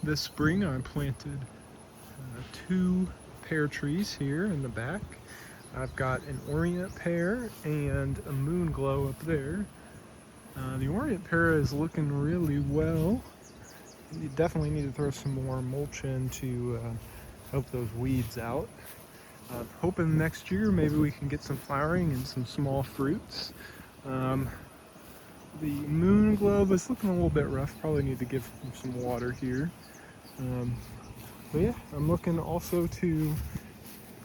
This spring I planted 2 pear trees here in the back. I've got an orient pear and a moon glow up there. The orient pear is looking really well. You definitely need to throw some more mulch in to help those weeds out. Hoping next year maybe we can get some flowering and some small fruits. The moon globe is looking a little bit rough. Probably need to give them some water here. But yeah, I'm looking also to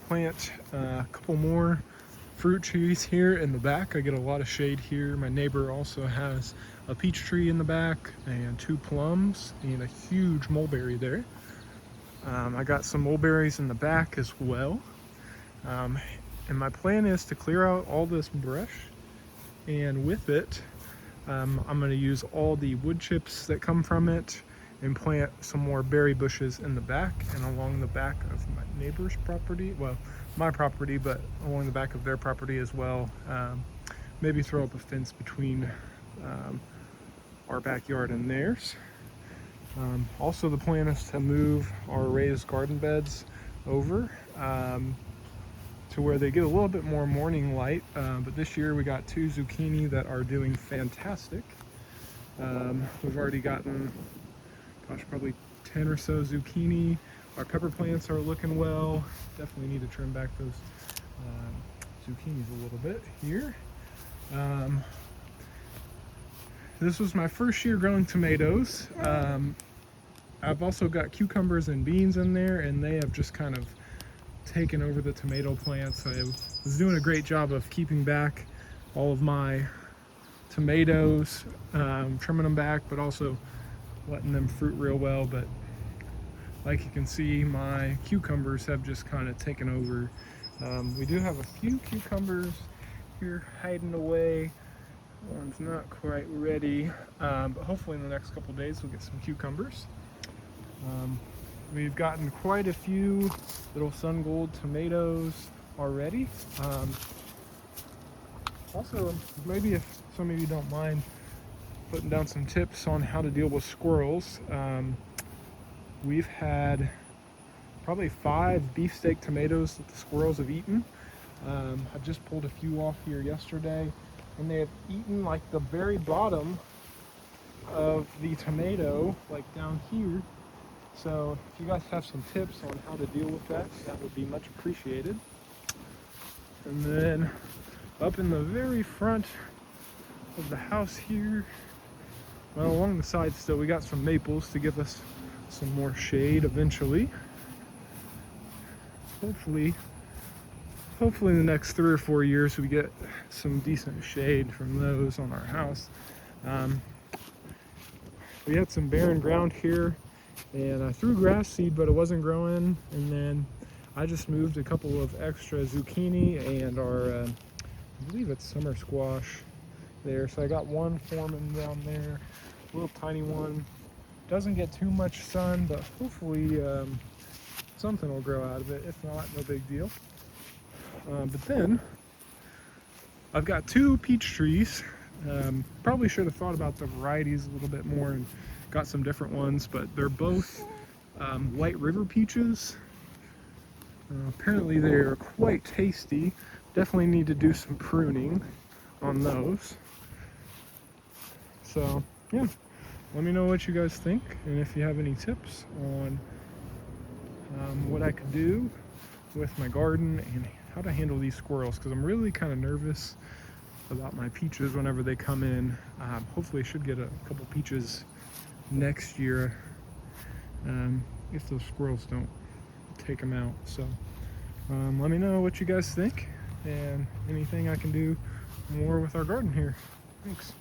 plant a couple more fruit trees here in the back. I get a lot of shade here. My neighbor also has a peach tree in the back and 2 plums and a huge mulberry there. I got some mulberries in the back as well. And my plan is to clear out all this brush, and with it I'm going to use all the wood chips that come from it and plant some more berry bushes in the back and along the back of my neighbor's property. Well, my property, but along the back of their property as well. Maybe throw up a fence between our backyard and theirs. Also, the plan is to move our raised garden beds over to where they get a little bit more morning light. But this year we got 2 zucchini that are doing fantastic. We've already gotten, gosh, probably 10 or so zucchini. Our pepper plants are looking well. Definitely need to trim back those zucchinis a little bit here. This was my first year growing tomatoes. I've also got cucumbers and beans in there, and they have just kind of taken over the tomato plants. I was doing a great job of keeping back all of my tomatoes, trimming them back, but also letting them fruit real well. But like you can see, my cucumbers have just kind of taken over. We do have a few cucumbers here hiding away. One's not quite ready, but hopefully in the next couple days we'll get some cucumbers. We've gotten quite a few little sun gold tomatoes already. Also, maybe if some of you don't mind putting down some tips on how to deal with squirrels. We've had probably 5 beefsteak tomatoes that the squirrels have eaten. I just pulled a few off here yesterday, and they have eaten like the very bottom of the tomato, like down here. So if you guys have some tips on how to deal with that, that would be much appreciated. And then up in the very front of the house here, well, along the side still, we got some maples to give us some more shade eventually. Hopefully in the next 3 or 4 years we get some decent shade from those on our house. We had some barren ground here, and I threw grass seed, but it wasn't growing. And then I just moved a couple of extra zucchini and our, I believe it's summer squash there. So I got one forming down there, a little tiny one. Doesn't get too much sun, but hopefully something will grow out of it. If not, no big deal. But then I've got 2 peach trees. Probably should have thought about the varieties a little bit more and got some different ones, but they're both White River peaches. Apparently they are quite tasty. Definitely need to do some pruning on those. So yeah, let me know what you guys think, and if you have any tips on what I could do with my garden and how to handle these squirrels, because I'm really kind of nervous about my peaches whenever they come in. Hopefully I should get a couple peaches next year if those squirrels don't take them out. So let me know what you guys think and anything I can do more with our garden here. Thanks.